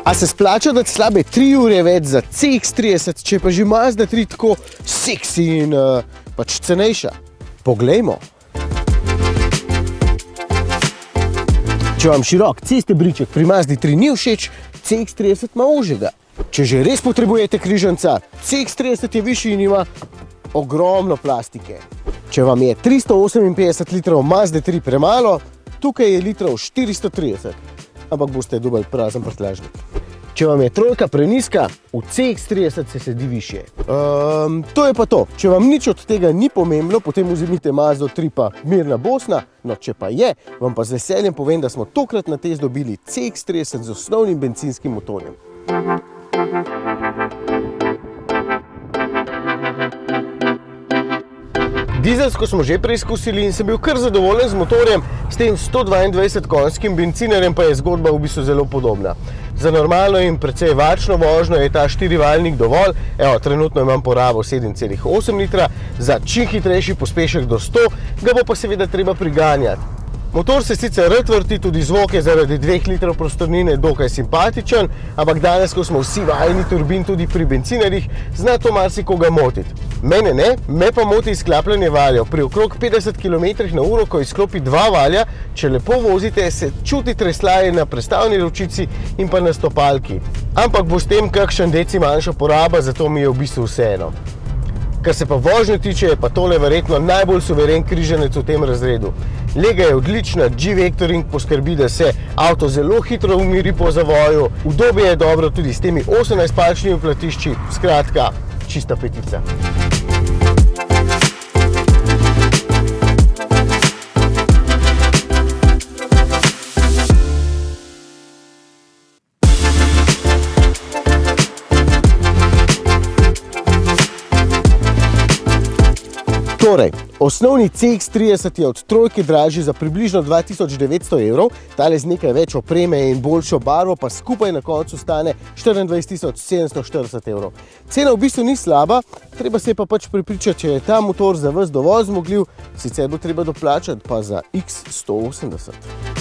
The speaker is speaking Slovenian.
A se splača dati slabe 3 ure več za CX-30, če pa že Mazda 3 tako seksi in pač cenejša? Poglejmo. Če vam širok cestebriček pri Mazdi 3 ni všeč, CX-30 ima ožjega. Če že res potrebujete križanca, CX-30 je višji in ima ogromno plastike. Če vam je 358 litrov Mazde 3 premalo, tukaj je litrov 430, ampak boste dobili prazen prtljažnik. Če vam je trojka preniska, v CX-30 se sedi višje. To je pa to. Če vam nič od tega ni pomembno, potem vzemite Mazdo 3 pa mirna Bosna. No, če pa je, vam pa z veseljem povem, da smo tokrat na test dobili CX-30 z osnovnim bencinskim motorjem. Dizelsko smo že preizkusili in sem bil kar zadovoljen z motorjem, s tem 122 konjskim bencinerjem pa je zgodba v bistvu zelo podobna. Za normalno in precej varčno vožnjo je ta 4-valjnik dovolj, evo, trenutno imam porabo 7,8 litra, za čim hitrejši pospešek do 100 ga bo pa seveda treba priganjati. Motor se sicer rad vrti, tudi zvok je zaradi 2 litrov prostornine dokaj simpatičen, ampak danes, ko smo vsi vajeni turbin tudi pri bencinerjih, zna to marsikoga motiti. Mene ne, me pa moti izklapljanje valjev. Pri okrog 50 km/h, ko izklopi 2 valja, če lepo vozite, se čuti tresljaje na prestavni ročici in pa na stopalki. Ampak bo s tem kakšen deci manjša poraba, zato mi je v bistvu vseeno. Kar se pa vožnje tiče, je pa tole verjetno najbolj suveren križanec v tem razredu. Lega je odlična, G-Vectoring poskrbi, da se avto zelo hitro umiri po zavoju, udobje je dobro tudi s temi 18-palčnimi platišči, skratka, čista petica. Torej, osnovni CX-30 je od trojke dražji za približno 2900 evrov, tale z nekaj več opreme in boljšo barvo pa skupaj na koncu stane 24 740 evrov. Cena v bistvu ni slaba, treba se pa pač prepričati, če je ta motor za vas dovolj zmogljiv, sicer bo treba doplačati pa za X180.